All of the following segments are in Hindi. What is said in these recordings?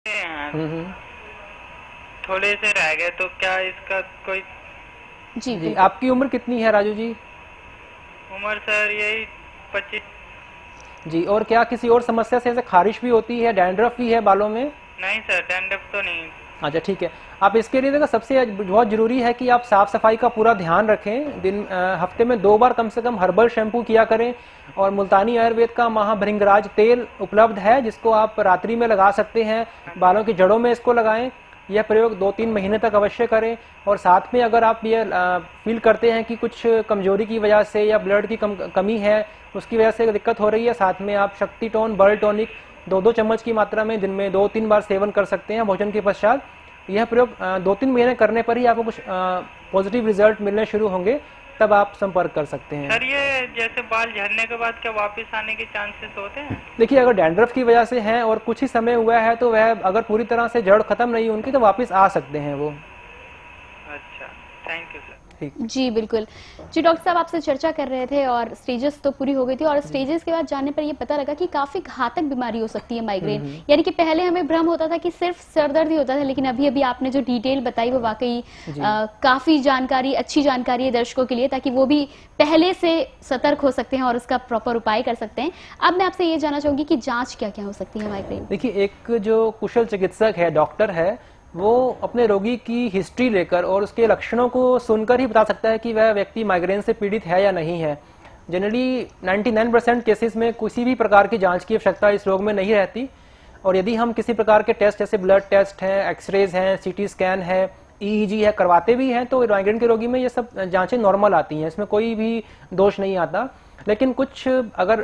हैं, थोड़े से रह गए, तो क्या इसका कोई? जी, आपकी उम्र कितनी है राजू जी? उम्र सर यही 25। जी, और क्या किसी और समस्या से, जैसे खारिश भी होती है, डैंड्रफ भी है बालों में? नहीं सर, डैंड्रफ तो नहीं। अच्छा ठीक है। आप इसके लिए देखो, सबसे बहुत जरूरी है कि आप साफ सफाई का पूरा ध्यान रखें। हफ्ते में 2 बार कम से कम हर्बल शैम्पू किया करें। और मुल्तानी आयुर्वेद का महाभृंगराज तेल उपलब्ध है, जिसको आप रात्रि में लगा सकते हैं, बालों की जड़ों में इसको लगाएं। यह प्रयोग 2-3 महीने तक अवश्य करें। और साथ में अगर आप ये फील करते हैं कि कुछ कमजोरी की वजह से या ब्लड की कमी है, उसकी वजह से दिक्कत हो रही है, साथ में आप शक्ति टोन बल टॉनिक 2-2 चम्मच की मात्रा में दिन में 2-3 बार सेवन कर सकते हैं भोजन के पश्चात। यह प्रयोग 2-3 महीने करने पर ही आपको कुछ पॉजिटिव रिजल्ट मिलने शुरू होंगे, तब आप संपर्क कर सकते हैं। सर ये जैसे बाल झड़ने के बाद क्या वापस आने के चांसेस होते हैं? देखिए, अगर डैंड्रफ की वजह से हैं और कुछ ही समय हुआ है, तो वह अगर पूरी तरह से जड़ खत्म नहीं उनकी, तो वापस आ सकते हैं वो। अच्छा, थैंक यू सर। जी बिल्कुल। जी डॉक्टर साहब, आपसे चर्चा कर रहे थे और स्टेजेस तो पूरी हो गई थी, और स्टेजेस के बाद जानने पर ये पता लगा कि काफी घातक बीमारी हो सकती है माइग्रेन। यानी कि पहले हमें भ्रम होता था कि सिर्फ सर दर्द ही होता था, लेकिन अभी अभी आपने जो डिटेल बताई वो वाकई काफी जानकारी, अच्छी जानकारी है दर्शकों के लिए, ताकि वो भी पहले से सतर्क हो सकते हैं और उसका प्रॉपर उपाय कर सकते हैं। अब मैं आपसे ये जानना चाहूंगी कि जांच क्या क्या हो सकती है माइग्रेन? देखिए, एक जो कुशल चिकित्सक है, डॉक्टर है, वो अपने रोगी की हिस्ट्री लेकर और उसके लक्षणों को सुनकर ही बता सकता है कि वह व्यक्ति माइग्रेन से पीड़ित है या नहीं है। जनरली 99% केसेस में किसी भी प्रकार की जांच की आवश्यकता इस रोग में नहीं रहती। और यदि हम किसी प्रकार के टेस्ट, जैसे ब्लड टेस्ट हैं, एक्सरेज हैं, सीटी स्कैन है, ईईजी है, करवाते भी हैं, तो माइग्रेन के रोगी में ये सब जांचें नॉर्मल आती हैं, इसमें कोई भी दोष नहीं आता। लेकिन कुछ अगर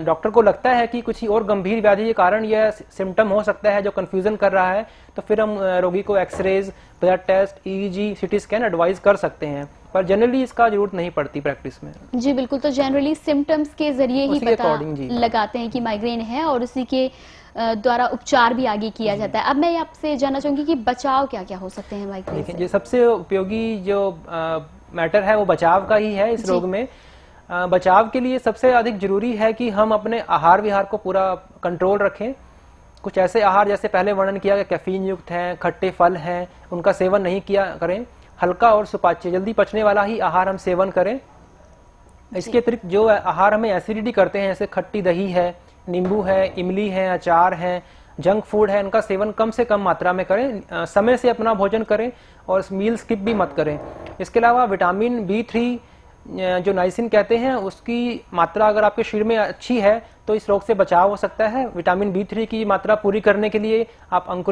डॉक्टर को लगता है कि कुछ और गंभीर व्याधि के कारण यह सिम्टम हो सकता है जो कंफ्यूजन कर रहा है, तो फिर हम रोगी को x-rays, blood test, EEG, CT scan advice कर सकते हैं, पर जनरली इसका जरूरत नहीं पड़ती प्रैक्टिस में। जी बिल्कुल, तो जनरली सिम्टम्स के जरिए ही पता लगाते हैं कि माइग्रेन है, और उसी के द्वारा उपचार भी आगे किया जाता है। अब मैं आपसे जानना चाहूंगी कि बचाव क्या क्या हो सकते हैं माइग्रेन से? ये सबसे उपयोगी जो मैटर है वो बचाव का ही है इस रोग में। बचाव के लिए सबसे अधिक जरूरी है कि हम अपने आहार विहार को पूरा कंट्रोल रखें। कुछ ऐसे आहार, जैसे पहले वर्णन किया गया, कैफीन युक्त हैं, खट्टे फल हैं, उनका सेवन नहीं किया करें। हल्का और सुपाच्य, जल्दी पचने वाला ही आहार हम सेवन करें। इसके अतिरिक्त जो आहार हमें एसिडिटी करते हैं, जैसे खट्टी दही है, नींबू है, इमली है, अचार है, जंक फूड है, इनका सेवन कम से कम मात्रा में करें। समय से अपना भोजन करें और मील स्किप भी मत करें। इसके अलावा विटामिन B3 जो नाइसिन कहते हैं, उसकी मात्रा अगर आपके शरीर में अच्छी है तो इस रोग से बचाव हो सकता है। विटामिन B3 की मात्रा पूरी करने के लिए आप अंकुरित